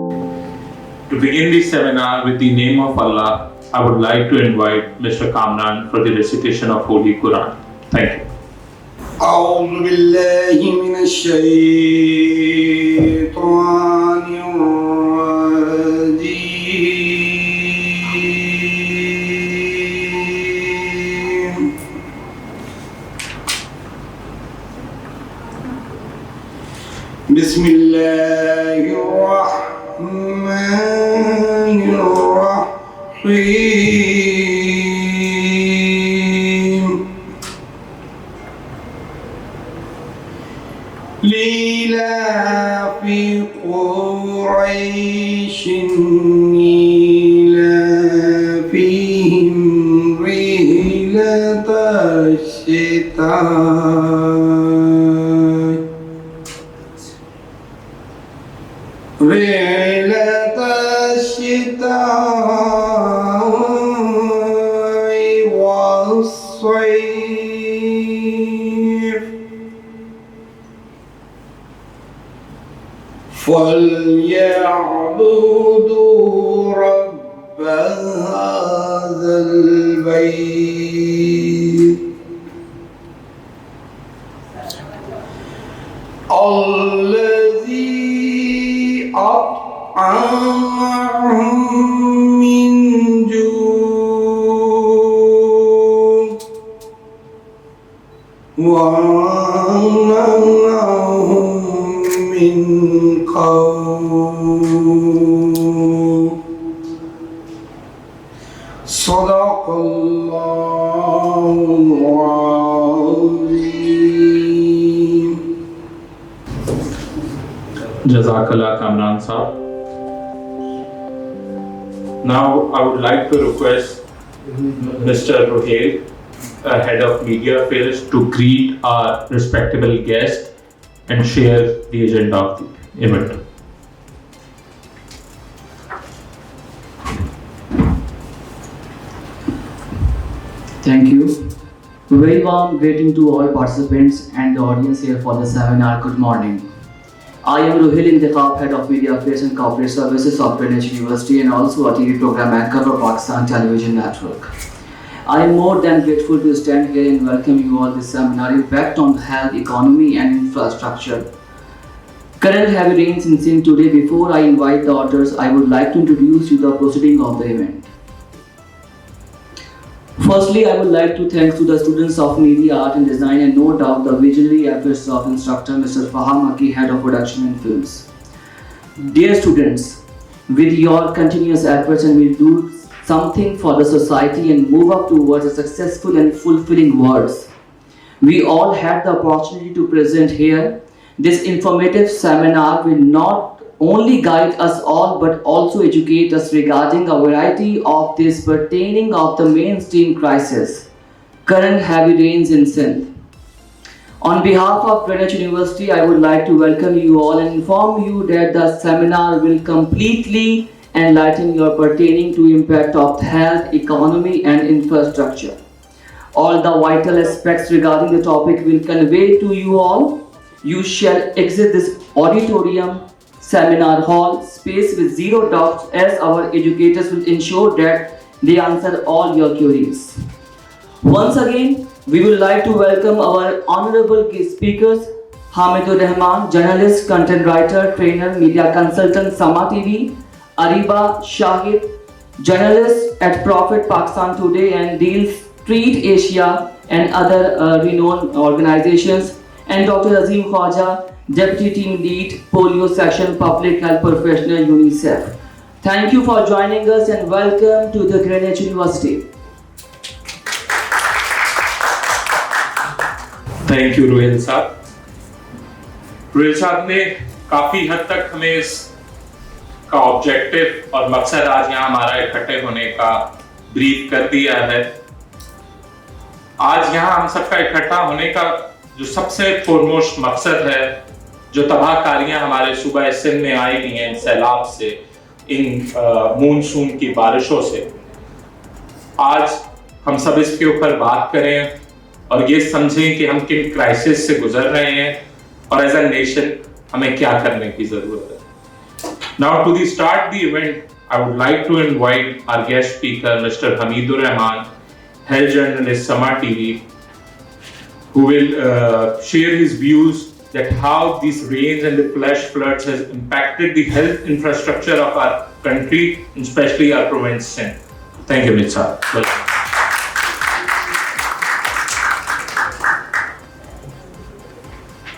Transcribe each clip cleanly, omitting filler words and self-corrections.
To begin this seminar with the name of Allah, I would like to invite Mr. Kamran for the recitation of Holy Quran. Thank you. أعوذ بالله من الشيطان الرجيم بسم الله الرحمن الرحيم لإلاف قريش إيلافهم رحلة الشتاء والصيف فليعبدوا رب هذا البيت الذي أطعمهم من جوع وآمنهم من خوف صدق الله العظيم. Jazakallah Kamran Saab. Now I would like to request Mr. Rohel, Head of Media Affairs, to greet our respectable guest and share the agenda of the event. Thank you. Very warm greeting to all participants and the audience here for the seminar. Good morning. I am Rohil Intikhab, Head of Media Affairs and Corporate Services of Greenwich University and also a TV program anchor for Pakistan Television Network. I am more than grateful to stand here and welcome you all this seminar, Impact on Health, Economy and Infrastructure. Current heavy rains in Sindh today. Before I invite the authors, I would like to introduce you the proceeding of the event. Firstly, I would like to thank to the students of Media, Art and Design and no doubt the visionary efforts of instructor Mr. Faham Aki, Head of Production and Films. Dear students, with your continuous efforts and will do something for the society and move up towards a successful and fulfilling world. We all had the opportunity to present here. This informative seminar will not only guide us all but also educate us regarding a variety of this pertaining of the mainstream crisis, current heavy rains in Sindh. On behalf of Greenwich University, I would like to welcome you all and inform you that the seminar will completely enlighten your pertaining to impact of health, economy and infrastructure. All the vital aspects regarding the topic will convey to you all. You shall exit this auditorium, seminar hall, space with zero doubts as our educators will ensure that they answer all your queries. Once again, we would like to welcome our honorable guest speakers, Hamidur Rahman, journalist, content writer, trainer, media consultant, Sama TV, Ariba Shahid, journalist at Prophet Pakistan Today and Deals Street Asia and other renowned organizations, and Dr. Azim Khwaja, Deputy Team Lead, Polio Section, Public Health Professional, UNICEF. Thank you for joining us and welcome to the Greenwich University. Thank you, Rohail साहब. रोहिल साहब ने काफी हद तक हमें इस का objective और मकसद आज यहाँ हमारा इकट्ठे होने का ब्रीफ कर दिया है. आज यहाँ हम सबका इकट्ठा होने का जो सबसे फोरमोस्ट मकसद है, जो तबाहकारियां हमारे सूबा सिंध में आई हुई हैं सैलाब से, इन मानसून की बारिशों से, आज हम सब इसके ऊपर बात करें और ये समझें कि हम किन क्राइसिस से गुजर रहे हैं और एज अ नेशन हमें क्या करने की जरूरत है. Now to start the event, I would like to invite our guest speaker, Mr. Hamidul Rahman, health journalist, Sama TV, who will share his views that how these rains and the flash floods has impacted the health infrastructure of our country, especially our province Sindh. Thank you, Mr. Welcome.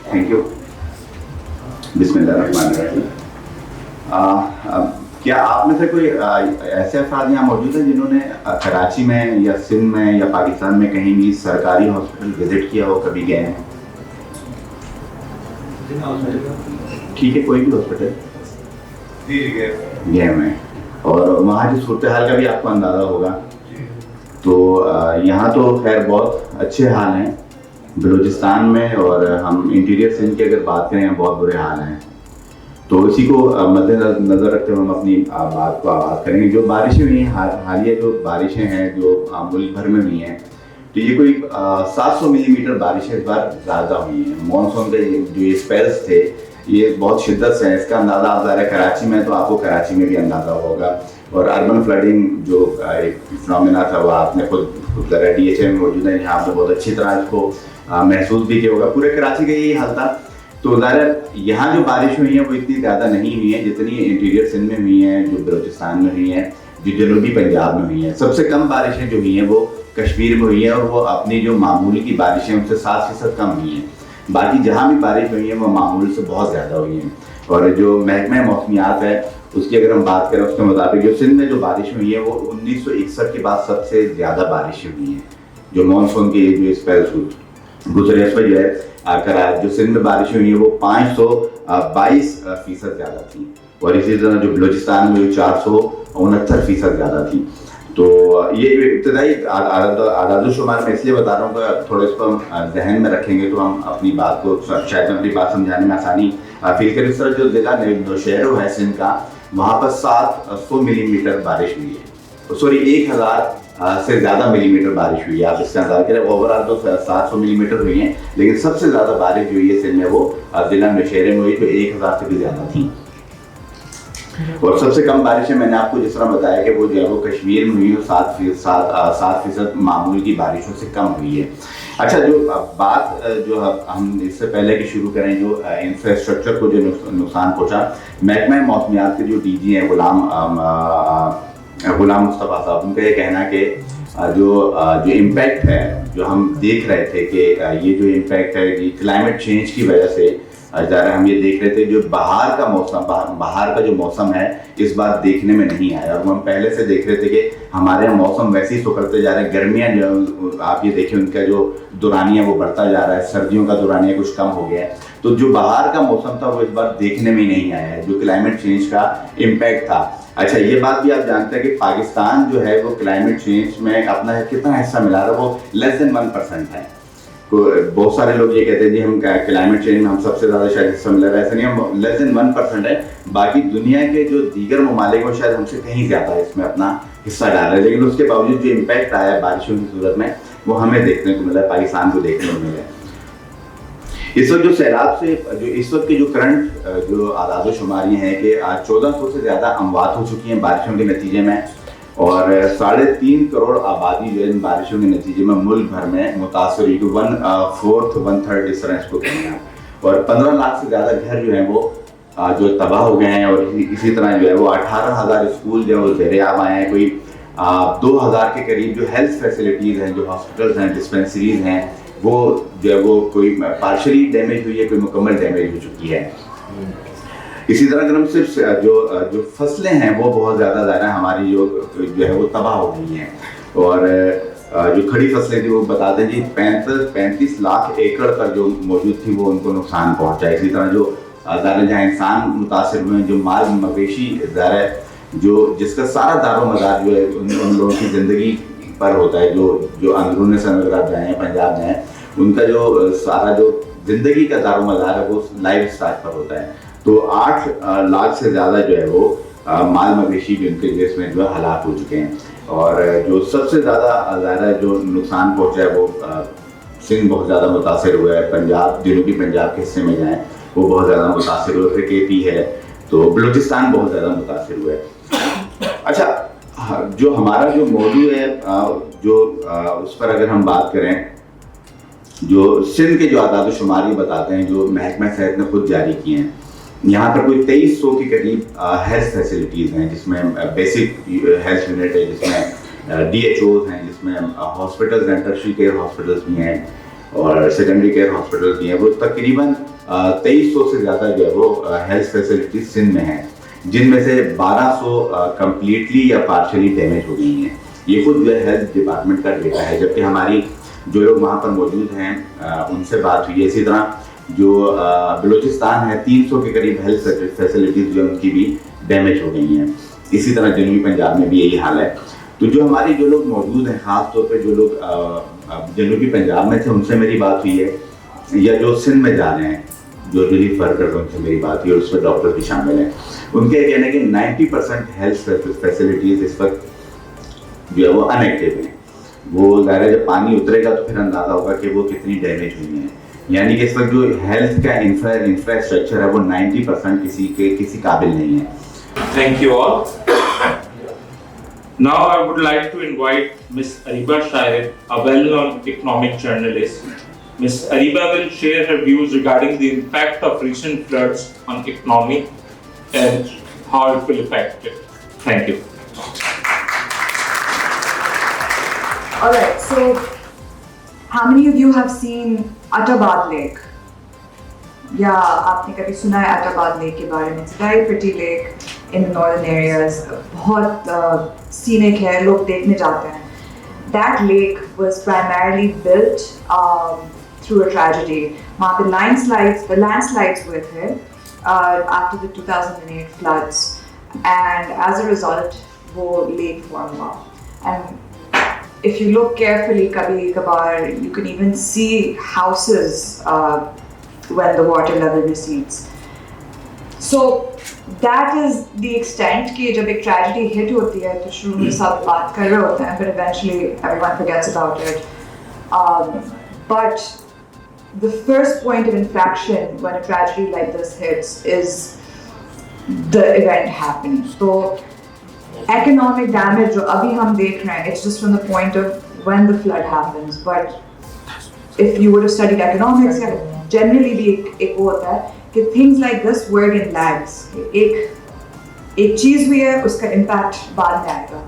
Thank you. बिस्मिल्लाहिर्रहमानिर्रहीम। क्या आप में से कोई ऐसे अफराद यहाँ मौजूद हैं जिन्होंने कराची में या सिंध में या पाकिस्तान में कहीं भी सरकारी हॉस्पिटल विजिट किया हो, कभी गए हैं? ठीक है, कोई भी हॉस्पिटल गए हुए हैं और वहाँ की सूरत हाल का भी आपको अंदाज़ा होगा। तो यहाँ तो खैर बहुत अच्छे हाल हैं बलूचिस्तान में, और हम इंटीरियर सिंध की अगर बात करें बहुत बुरे हाल हैं। तो इसी को मद्देनज़र रखते हुए हम अपनी बात को आगाज़ करेंगे। जो बारिशें हुई हैं, हालिया जो बारिशें हैं जो मुल्क भर में हुई हैं, तो ये कोई 700 मिलीमीटर बारिशें इस बार ज़्यादा हुई हैं। मानसून के जो ये स्पेल्स थे ये बहुत शिद्दत से है, इसका अंदाज़ा आप ज़रा कराची में तो आपको कराची में भी अंदाज़ा होगा। और अर्बन फ्लडिंग जो एक फिनोमेना था वो आपने खुद ज़रा DHA में मौजूद है, यहाँ आपने बहुत अच्छी तरह इसको महसूस भी किया होगा। पूरे कराची का यही हाल था। तो ज़ाहिर यहाँ जो बारिश हुई है वो इतनी ज़्यादा नहीं हुई है जितनी इंटीरियर सिंध में हुई हैं, जो बलूचिस्तान में हुई हैं, जो जनूबी पंजाब में हुई हैं। सबसे कम बारिशें जो हुई हैं वो कश्मीर में हुई हैं, और वो अपनी जो मामूली की बारिशें उनसे 7% कम हुई हैं। बाकी जहाँ भी बारिश हुई है वो मामूल से बहुत ज़्यादा हुई हैं। और जो महकमा मौसमियात है उसकी अगर हम बात करें, उसके मुताबिक जो सिंध में जो बारिश हुई है वो 1961 के बाद सबसे ज़्यादा बारिशें हुई हैं। जो मानसून के जो स्पेल्स गुजरे उस पर जो है जो सिंध में बारिश हुई है वो 522% ज़्यादा थी, और इसी तरह जो बलूचिस्तान में 469% ज़्यादा थी। तो ये इब्तदाई आदाद शुमार में इसलिए बता रहा हूँ कि थोड़ा इसको हम जहन में रखेंगे तो हम अपनी बात को शायद अपनी बात समझाने में आसानी फील करें। इस तरह जो ज़िला नौशहरा है सिंध का, वहाँ पर 700 मिलीमीटर बारिश हुई है, सॉरी 1000 से ज़्यादा मिलीमीटर बारिश हुई है। आप इससे अंदाजा करें, ओवरऑल तो 700 मिलीमीटर हुई है, लेकिन सबसे ज़्यादा बारिश जो हुई है सिंध में वो ज़िला नौशहरा में हुई, जो 1000 से भी ज़्यादा थी। और सबसे कम बारिशें मैंने आपको जिस तरह बताया कि वो जो है वो कश्मीर में हुई, 7% मामूल की बारिशों से कम हुई है। अच्छा, जो बात जो हम इससे पहले कि शुरू करें, जो इंफ्रास्ट्रक्चर को जो नुकसान पहुँचा, महकमा मौसमियात के जो DG हैं गुलाम मुस्तफ़ा साहब, उनका ये कहना है कि जो इम्पैक्ट है जो हम देख रहे थे कि ये जो इम्पैक्ट है ये क्लाइमेट चेंज की वजह से ज़रा हम ये देख रहे थे, जो बाहर का जो मौसम है इस बार देखने में नहीं आया। और हम पहले से देख रहे थे कि हमारे यहाँ मौसम वैसे ही सुधरते जा रहे हैं। गर्मियाँ जो आप ये देखें उनका जो दुरानिया वो बढ़ता जा रहा है, सर्दियों का दुरानिया कुछ कम हो गया है। तो जो बाहर का मौसम था वो इस बार देखने में नहीं आया है, जो क्लाइमेट चेंज का इम्पैक्ट था। अच्छा, ये बात भी आप जानते हैं कि पाकिस्तान जो है वो क्लाइमेट चेंज में अपना कितना हिस्सा मिला रहा है, वो लेस देन 1% है। बहुत सारे लोग ये कहते हैं जी हम क्लाइमेट चेंज में हम सबसे ज़्यादा शायद हिस्सा मिला रहा है, ऐसा नहीं, हम लेस देन 1% है। बाकी दुनिया के जो दीगर ममालिक हैं शायद हमसे कहीं ज़्यादा इसमें अपना हिस्सा डाल रहे हैं, लेकिन उसके बावजूद जो इम्पैक्ट आया है बारिशों की सूरत में वो हमें देखने को मिला है, पाकिस्तान को देखने को मिला है। इस वक्त जो सैलाब से जो इस वक्त के जो करंट जो आदाद शुमारी हैं कि 1400 से ज़्यादा अमवात हो चुकी हैं बारिशों के नतीजे में, और 3.5 करोड़ आबादी जो इन बारिशों के नतीजे में मुल्क भर में मुतासर हुई, 1/4 1/3 इस तरह इसको कहते हैं। और 15 लाख से ज़्यादा घर जो हैं वो जो तबाह हो गए हैं, और इसी तरह जो है वो 18,000 स्कूल जो है वो ज़ेर-ए-आब आए हैं। कोई 2000 के करीब जो हेल्थ फैसिलिटीज़ हैं, जो हॉस्पिटल्स हैं, डिस्पेंसरीज हैं, वो जो है वो कोई पार्शली डैमेज हुई है, कोई मुकम्मल डैमेज हो चुकी है। इसी तरह अगर हम सिर्फ जो फसलें हैं वो बहुत ज़्यादा हमारी जो है वो तबाह हो गई हैं, और जो खड़ी फसलें थी वो बताते हैं जी 35 लाख एकड़ पर जो मौजूद थी वो उनको नुकसान पहुंचा। इसी तरह जो जहाँ इंसान मुतासर हुए हैं, जो माल मवेशी जो जिसका सारा दारो मदार जो है उन लोगों की ज़िंदगी पर होता है, जो अंदरूनी से अगर आप जाएँ पंजाब में, उनका जो सारा जो ज़िंदगी का दारो मदार है वो लाइफ स्टाइल पर होता है। तो 8 लाख से ज़्यादा जो है वो माल मवेशी भी उनके देश में जो है हलाक हो चुके हैं। और जो सबसे ज़्यादा जो नुकसान पहुँचा है वो सिंध बहुत ज़्यादा मुतासर हुआ है। पंजाब, जनूबी पंजाब के हिस्से में जाएँ वो बहुत ज़्यादा मुतासर हुआ है। KP है, तो बलूचिस्तान बहुत ज़्यादा मुतासिर हुआ है। अच्छा, जो हमारा जो मौजू है जो उस पर अगर हम बात करें, जो सिंध के जो आदाद शुमारी बताते हैं जो महकमा सेहत ने खुद जारी किए हैं, यहाँ पर कोई 2300 के करीब हेल्थ फैसिलिटीज़ हैं, जिसमें बेसिक हेल्थ यूनिट है, जिसमें DHOs हैं, जिसमें हॉस्पिटल्स हैं, टर्शरी केयर हॉस्पिटल्स भी हैं और सेकेंडरी केयर हॉस्पिटल्स भी हैं। वो तकरीबन 2300 से ज़्यादा जो है वो हेल्थ फैसिलिटीज़ सिंध में हैं, जिनमें से 1200 कम्प्लीटली या पार्शली डैमेज हो गई हैं। ये खुद जो है हेल्थ डिपार्टमेंट का डेटा है, जबकि हमारी जो लोग वहाँ पर मौजूद हैं उनसे बात हुई है। इसी तरह जो बलूचिस्तान है, 300 के करीब हेल्थ फैसिलिटीज़ जो उनकी भी डैमेज हो गई हैं। इसी तरह जनूबी पंजाब में भी यही हाल है। तो जो हमारे जो लोग मौजूद हैं, ख़ास तौर पे जो लोग जनूबी पंजाब में थे उनसे मेरी बात हुई है, या जो सिंध में जा रहे हैं, जो रिलीफ वर्कर्स उनसे मेरी बात हुई है, उसमें डॉक्टर भी शामिल हैं। उनके कहना है कि 90% हेल्थ फैसिलिटीज़ इस वक्त जो है वो अनएक्टिव हैं। वो ज़ाहिर है जब पानी उतरेगा तो फिर अंदाज़ा होगा कि वो कितनी डैमेज हुई हैं। यानी कि इस वक्त जो हेल्थ का इंफ्रास्ट्रक्चर है वो 90% किसी काबिल नहीं है। Thank you all. Now I would like to invite Ms. Ariba Shahid, a well-known economic journalist. Ms. Ariba will share her views regarding the impact of recent floods on economy and how it will affect it. Thank you. Alright, so how many of you have seen Attabad Lake? या आपने कभी सुना है अटाबाद lake के बारे में? It's a very pretty lake in the northern areas. बहुत scenic है, लोग देखने जाते हैं. That lake was primarily built through a tragedy. वहाँ पे landslides हुए थे after the 2008 floods, and as a result वो lake form हुआ. And if you look carefully, kabhi kabar, you can even see houses when the water level recedes. So that is the extent कि जब एक tragedy hit होती है तो शुरू में सब बात कर रहे होते हैं, but eventually everyone forgets about it. But the first point of infraction when a tragedy like this hits is the event happening. So economic damage जो अभी हम देख रहे हैं, it's just from the point of when the flood happens. But if you were to study economics, generally भी एक वो होता है कि things like this work in lags. एक चीज़ हुई है, उसका impact बाद में आएगा.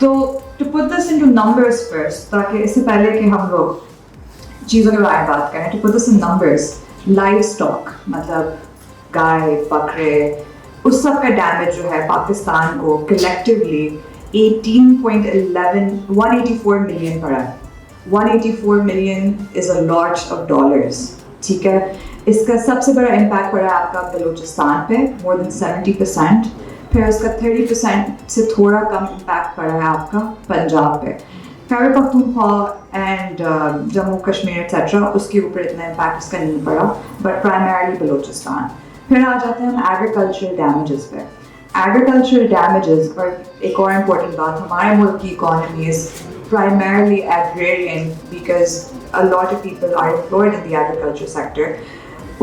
तो to put this into numbers first, ताकि इससे पहले कि हम लोग चीज़ों के बारे में बात करें, to put this in numbers, livestock मतलब गाय, बकरे, उस सब का डैमेज जो है पाकिस्तान को collectively 184 मिलियन पड़ा है. 184 million is a lot of dollars. ठीक है, इसका सबसे बड़ा इम्पैक्ट पड़ा है आपका बलूचिस्तान पे, more than 70%. फिर उसका 30% से थोड़ा कम इम्पैक्ट पड़ा है आपका पंजाब पे. खैबर पख्तूनख्वा एंड जम्मू कश्मीर एक्सेट्रा, उसके ऊपर इतना इम्पैक्ट इसका नहीं पड़ा, बट प्राइमरली बलूचिस्तान. फिर आ जाते हैं हम एग्रीकल्चरल डैमेजेस पे. एग्रीकल्चरल डैमेजेस, और एक और इम्पोर्टेंट बात, हमारे मुल्क की economy is primarily agrarian because a lot of people are employed in the agriculture sector.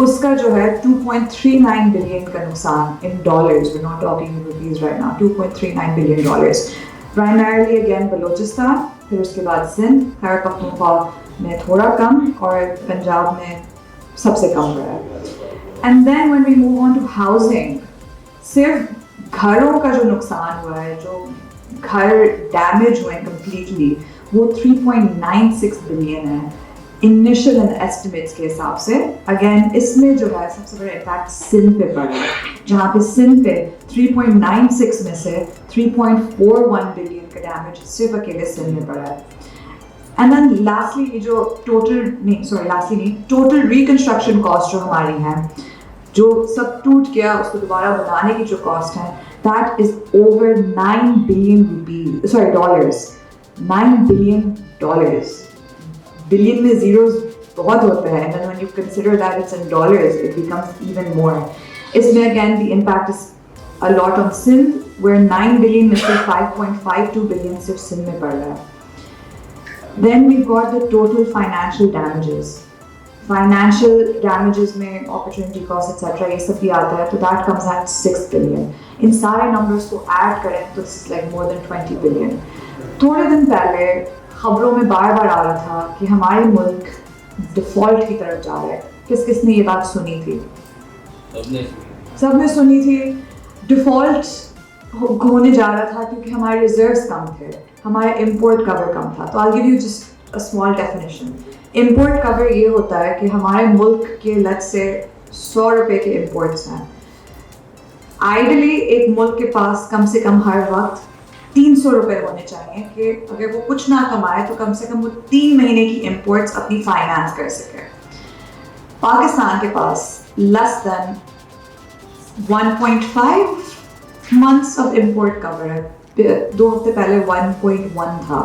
उसका जो है 2.39 billion का नुकसान in dollars, we're not talking in rupees right now, 2.39 billion dollars. Primarily again Balochistan, फिर उसके बाद सिंध, खैबर पख्तूनख्वा में थोड़ा कम और पंजाब में सबसे कम रहा है. And then when we move on to housing, सिर्फ घरों का जो नुकसान हुआ है, जो घर डैमेज हुए completely, वो 3.96 बिलियन है इनिशियल एंड एस्टिमेट्स के हिसाब से. अगेन इसमें जो है सबसे बड़ा इम्पैक्ट सिंध पे पड़ा है, जहाँ पे सिंध पे 3.96 में से 3.41 बिलियन का डैमेज सिर्फ अकेले सिंध में पड़ा है. एंड देन लास्टली जो टोटल रिकंस्ट्रक्शन कॉस्ट जो हमारी है, जो सब टूट गया उसको दोबारा बनाने की जो कॉस्ट है, that is over $9 billion dollars. $9 billion. Billion में zeros बहुत होता है, and then when you consider that it's in dollars, it becomes even more. इसमें again the impact is a lot on Sindh, where 9 billion में से 5.52 billion सिर्फ सिंध में पड़ रहा है. Then we've got the total financial damages. Financial damages में opportunity cost etcetera ये सब भी आता है, तो दैट कम्स एट 6 बिलियन. इन सारे नंबर्स को ऐड करें तो it's like more than 20 billion. थोड़े दिन पहले खबरों में बार बार आ रहा था कि हमारे मुल्क डिफ़ॉल्ट की तरफ जा रहा है. किस किस ने ये बात सुनी थी? सबने सुनी थी. डिफ़ॉल्ट होने जा रहा था क्योंकि हमारे रिजर्व्स कम थे, हमारा इम्पोर्ट कवर कम था. तो I give you just a small definition. Import cover ये होता है कि हमारे मुल्क के लग से 100 रुपए के इम्पोर्ट्स हैं. आइडली एक मुल्क के पास कम से कम हर वक्त 300 रुपए होने चाहिए कि अगर वो कुछ ना कमाए तो कम से कम वो 3 महीने की इम्पोर्ट्स अपनी फाइनेंस कर सके. पाकिस्तान के पास less than 1.5 months of import cover है. 2 हफ्ते पहले 1.1 था.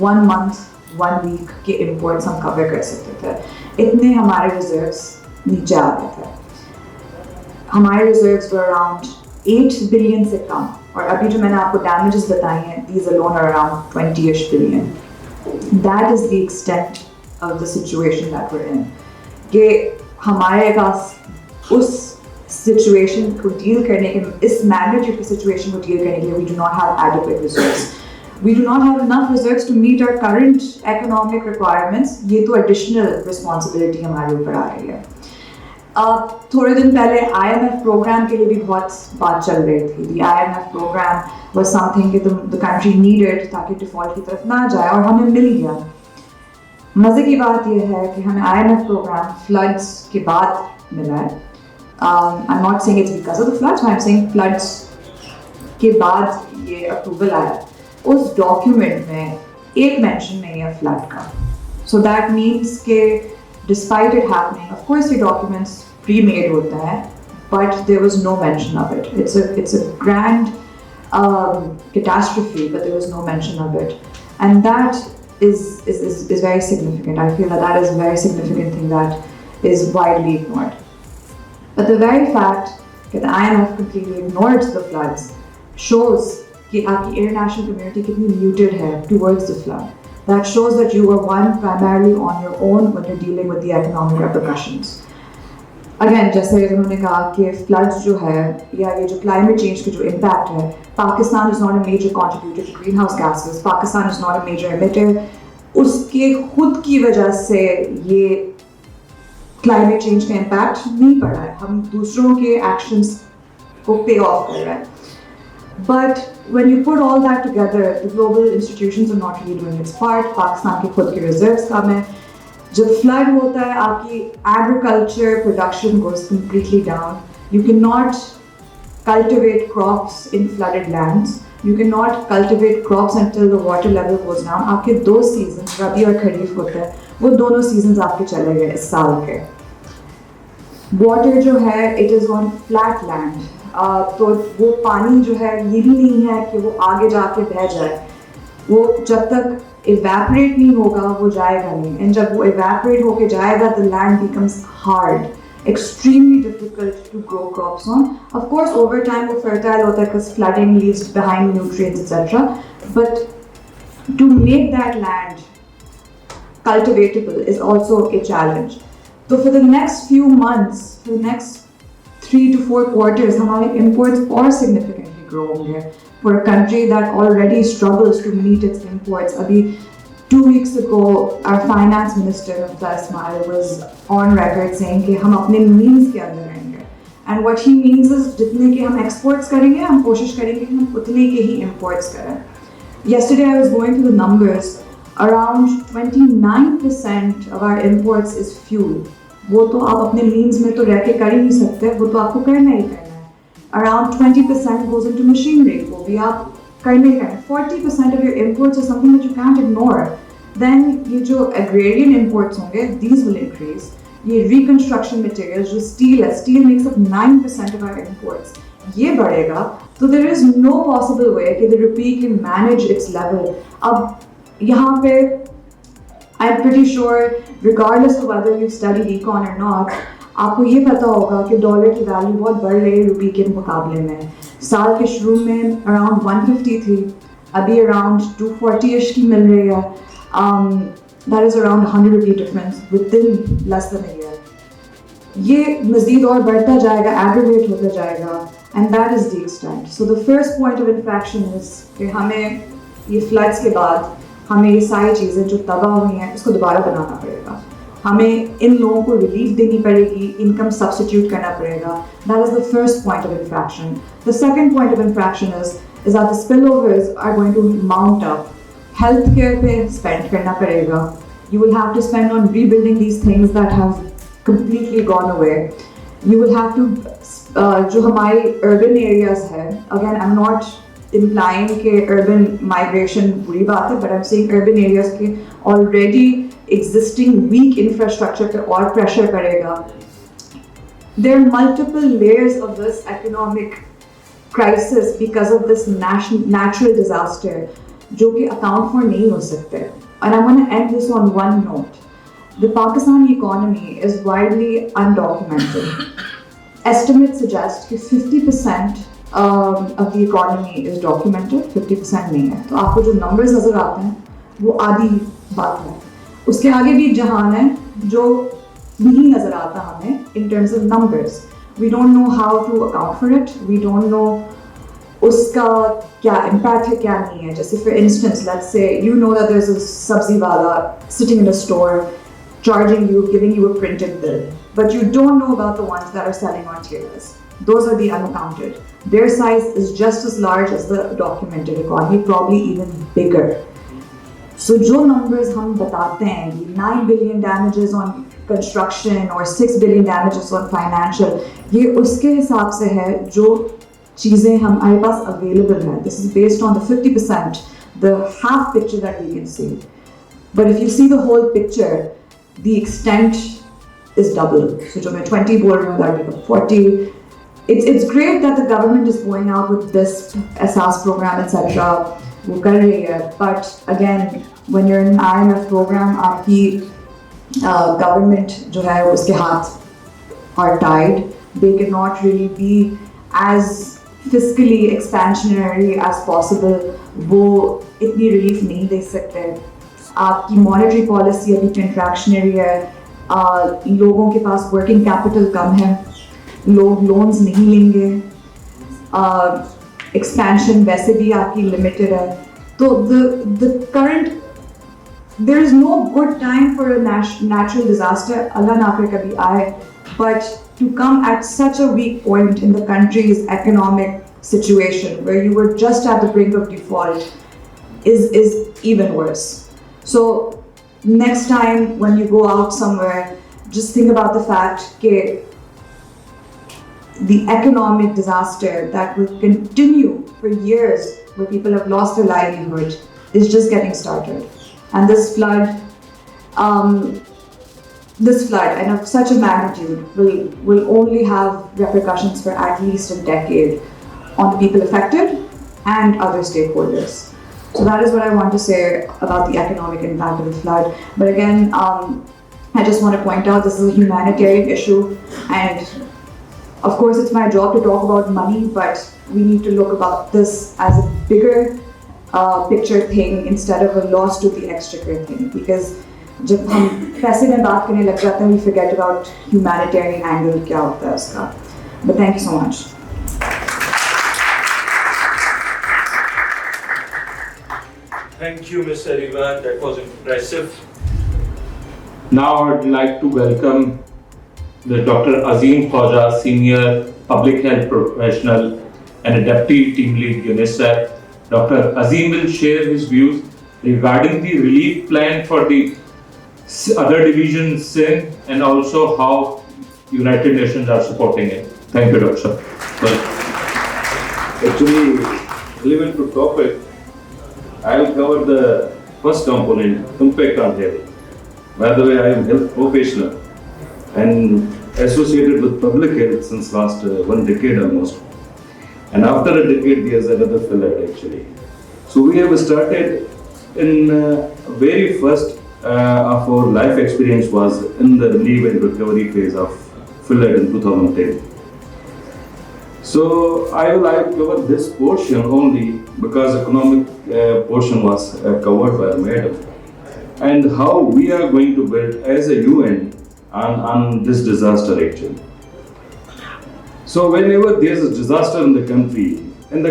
1 month 1 week के imports हम cover कर सकते थे. इतने हमारे reserves नीचे आ गए थे. हमारे reserves were around 8 billion से कम, और अभी जो मैंने आपको damages बताई हैं, these alone are around 20ish billion. That is the extent of the situation that we're in. कि हमारे पास उस सिचुएशन को डील करने के, इस मैग्नीट्यूड की सिचुएशन को डील करने के लिए we do not have adequate reserves. We do not have enough reserves to meet our current economic requirements. ये तो एडिशनल रिस्पॉन्सिबिलिटी हमारे ऊपर आ रही है. थोड़े दिन पहले IMF प्रोग्राम के लिए भी बहुत बात चल रही थी. The IMF program was something कि द कंट्री नीडेड ताकि डिफॉल्ट की तरफ ना जाए, और हमें मिल गया. मज़े की बात यह है कि हमें IMF प्रोग्राम फ्लड्स के बाद मिला है. I'm not saying it's because of the floods, I'm saying floods के बाद ये अप्रूवल आया. उस डॉक्यूमेंट में एक मेंशन नहीं है फ्लड का. So that means कि despite it happening, of course the documents pre-made होता है, but there was no mention of it. It's a grand catastrophe, but there was no mention of it, and that is very significant. I feel that is a very significant thing that is widely ignored. But the very fact that the IMF completely ignored the floods shows कि आपकी international community कितनी muted है towards the flood. That shows that you were primarily on your own when you're dealing with the economic repercussions. Again, जैसे उन्होंने कहा कि floods जो है या ये जो climate change के जो impact है, Pakistan is not a major contributor to greenhouse gases. Pakistan is not a major emitter. उसके खुद की वजह से ये क्लाइमेट चेंज का इम्पैक्ट नहीं पड़ा है. हम दूसरों के एक्शंस को पे ऑफ कर रहे हैं. But when you put all that together, the global institutions are not really doing its part. Pakistan के खुद के रिजर्व्स कम है. जब फ्लड होता है आपकी agriculture production goes completely down. You can not cultivate crops in flooded lands. You can not cultivate crops until the water level goes down. आपके 2 season, रबी और खरीफ होते हैं, वो दोनों सीजन्स आपके चले गए इस साल के. वाटर जो है it is on flat land, तो वो पानी जो है ये भी नहीं है कि वो आगे जाके बह जाए. वो जब तक इवेपोरेट नहीं होगा वो जाएगा नहीं. एंड जब वो इवेपोरेट होके जाएगा the land becomes hard, extremely difficult to grow crops on. Of course, over time, वो fertile होता है because flooding leaves behind nutrients, etc. But to make that land cultivatable is also a challenge. So for the next few months, for the next 3 to 4 quarters, हमारे imports और significantly grow होंगे. For a country that already struggles to meet its imports, अभी 2 weeks ago, our finance minister Ismail was on record saying कि हम अपने means के अंदर रहेंगे. And what he means is जितने के हम exports करेंगे, हम कोशिश करेंगे कि हम उतने के ही imports करें. Yesterday I was going through the numbers. Around 29% of our imports is fuel. वो तो आप अपने means में तो रह के कर ही नहीं सकते, वो तो आपको करना ही करना है. Around 20% goes into machinery. वो भी आप करने ही करना है. 40% of your imports is something that you can't ignore. Then ये जो agrarian imports होंगे, these will increase. ये reconstruction materials जो steel है, steel makes up 9% of our imports. ये बढ़ेगा, तो there is no possible way कि the rupee can manage its level. अब यहाँ पे I'm pretty sure, regardless of whether you studied econ or not, आपको ये पता होगा कि डॉलर की वैल्यू बहुत बढ़ रही है रुपये के मुकाबले में. साल के शुरू में अराउंड 150 थी, अभी अराउंड 240 की मिल रही है. that is around 100 rupee difference within less than a year. ये मज़ीद और बढ़ता जाएगा, aggravate होता जाएगा, and that is the extent. So the first point of infraction is कि हमें ये floods के बाद हमें ये सारी चीज़ें जो तबाह हुई हैं उसको दोबारा बनाना पड़ेगा. हमें इन लोगों को relief देनी पड़ेगी, income substitute करना पड़ेगा. That is the first point of infraction. The second point of infraction is that the spillovers are going to mount up. Healthcare पे spend करना पड़ेगा. You will have to spend on rebuilding these things that have completely gone away. You will have to जो हमारी urban areas है. Again, I'm not implying कि urban migration बुरी बात है, but I'm saying urban areas के already existing weak infrastructure पे और pressure पड़ेगा. There are multiple layers of this economic crisis because of this natural disaster जो कि account for नहीं हो सकते. And I'm going to end this on one note. The Pakistani economy is widely undocumented. Estimates suggest that 50% of the economy is documented, 50% नहीं है. तो आपको जो numbers नजर आते हैं वो आधी बात है. उसके आगे भी जहान है जो नहीं नजर आता हमें in terms of numbers. We don't know how to account for it. We don't know उसका क्या impact है क्या नहीं है. जैसे for instance, let's say you know that there's a sabzi wala sitting in a store charging you, giving you a printed bill, but you don't know about the ones that are selling on tailors. Those are the unaccounted. Their size is just as large as the documented economy, probably even bigger. So जो numbers हम बताते हैं, 9 billion damages on construction or 6 billion damages on financial, ये उसके हिसाब से है जो चीज़ें हमारे पास available हैं. This is based on the 50%, the half picture that we can see. But if you see the whole picture, the extent is double. So जो मैं 20 बोल रही हूँ, that will become 40. It's great that the government is going out with this SAS program, etc. वो कर रही है. But again, when you're in an IMF program, आपकी government जो है उसके हाथ are tied. They cannot really be as fiscally expansionary as possible. वो इतनी relief नहीं दे सकते. आपकी monetary policy अभी contractionary है. लोगों के पास working capital कम है. लोग loans नहीं लेंगे. Expansion वैसे भी आपकी limited है. तो the current, there is no good time for a natural disaster. Allah ना करे कभी आए. But to come at such a weak point in the country's economic situation where you were just at the brink of default is even worse. So next time when you go out somewhere, just think about the fact that the economic disaster that will continue for years, where people have lost their livelihood, is just getting started. And this flood and of such a magnitude will only have repercussions for at least a decade on the people affected and other stakeholders. So that is what I want to say about the economic impact of the flood. But again, I just want to point out this is a humanitarian issue, and of course it's my job to talk about money, but we need to look about this as a bigger picture thing instead of a loss to the exchequer thing. Because जब हम पैसे में बात करने लग जाते हैं, we forget about humanitarian angle क्या होता है उसका. But thank you so much. Thank you, Ms. Ariva. That was impressive. Now I'd like to welcome the Dr. Azim Khwaja, Senior Public Health Professional and a Deputy Team Lead UNICEF. Dr. Azim will share his views regarding the relief plan for the other divisions in Sindh and also how United Nations are supporting it. Thank you, Dr. Actually, relevant to topic, I will cover the first component, impact on health. By the way, I am health professional and associated with public health since last 1 decade almost. And after a decade, there's another flood actually. So we have started in very first of our life experience was in the relief and recovery phase of flood in 2010. So I will cover this portion only because economic portion was covered by the madam. and how we are going to build as a UN on this disaster actually. So whenever there is a disaster in the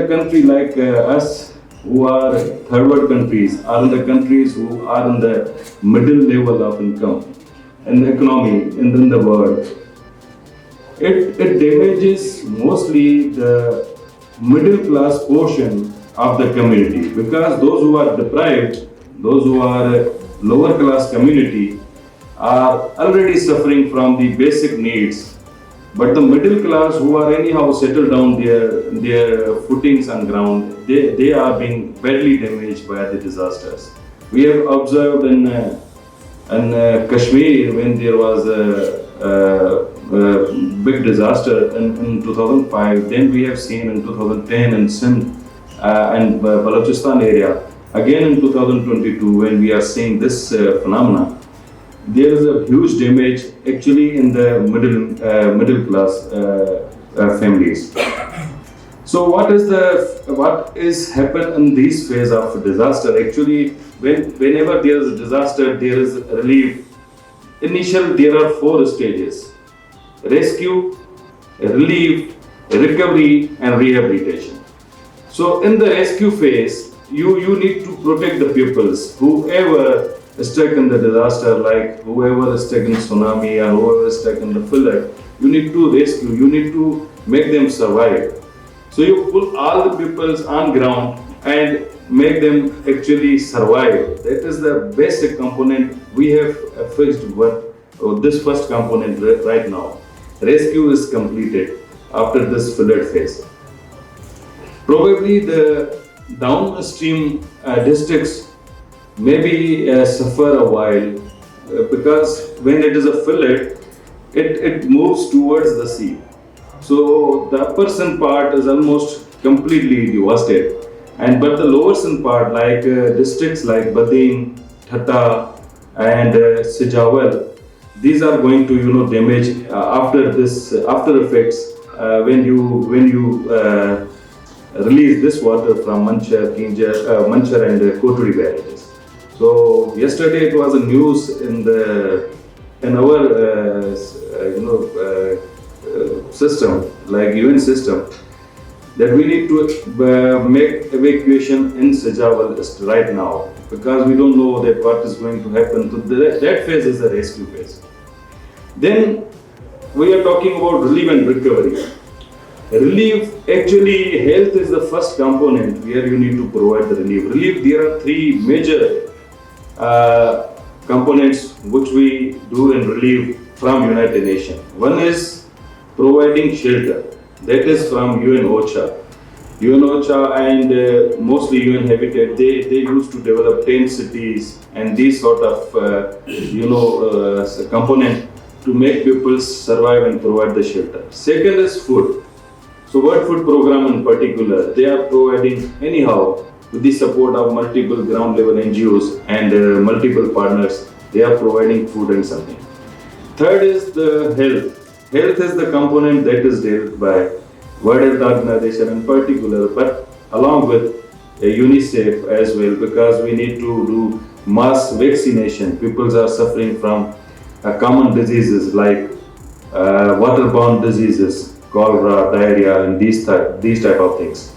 country like us who are third world countries, or in the countries who are in the middle level of income and the economy in the world, it damages mostly the middle class portion of the community, because those who are deprived, those who are lower class community are already suffering from the basic needs. But the middle class who are anyhow settled down their footings on ground, they are being badly damaged by the disasters. We have observed in Kashmir when there was a big disaster in 2005. Then we have seen in 2010 in Sindh and Balochistan area. Again in 2022 when we are seeing this phenomena. There is a huge damage actually in the middle class families. So what is happen in this phase of disaster? Actually, whenever there is a disaster, there is relief. Initially, there are 4 stages: rescue, relief, recovery, and rehabilitation. So in the rescue phase, you need to protect the pupils, whoever stuck in the disaster, like whoever is stuck in tsunami or whoever is stuck in the flood. You need to rescue, you need to make them survive. So you put all the pupils on ground and make them actually survive. That is the basic component we have fixed this first component right now. Rescue is completed after this flood phase. Probably the downstream districts maybe suffer a while because when it is a flood, it moves towards the sea. So the upper Sindh part is almost completely devastated, but the lower Sindh part, like districts like Badin, Thatta, and Sijawal, these are going to damage after effects when you release this water from Manchar and Koturi barrages. So yesterday it was a news in our system, like UN system, that we need to make evacuation in Sijawal right now, because we don't know that what is going to happen. So that phase is the rescue phase. Then we are talking about relief and recovery. Relief, actually, health is the first component where you need to provide the relief. Relief, there are 3 major components which we do in relief from United Nations. One is providing shelter. That is from UN OCHA. UN OCHA and mostly UN Habitat, they used to develop 10 cities and these sort of component to make people survive and provide the shelter. Second is food. So World Food Program in particular, they are providing anyhow with the support of multiple ground level NGOs and multiple partners, they are providing food and something. Third is the health. Health is the component that is dealt by World Health Organization in particular, but along with UNICEF as well, because we need to do mass vaccination. People are suffering from common diseases like waterborne diseases, cholera, diarrhea, and these type of things.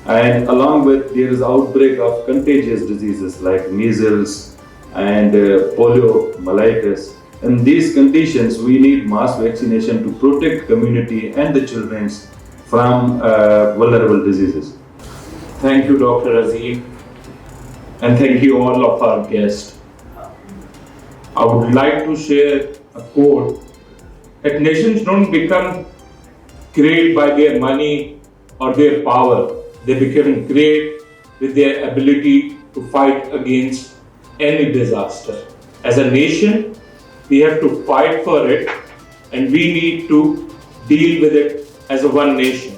And along with, there is outbreak of contagious diseases like measles and poliomyelitis. In these conditions, we need mass vaccination to protect community and the children from vulnerable diseases. Thank you, Dr. Azim, and thank you all of our guests. I would like to share a quote that nations don't become great by their money or their power. They become great with their ability to fight against any disaster. As a nation, we have to fight for it, and we need to deal with it as a one nation.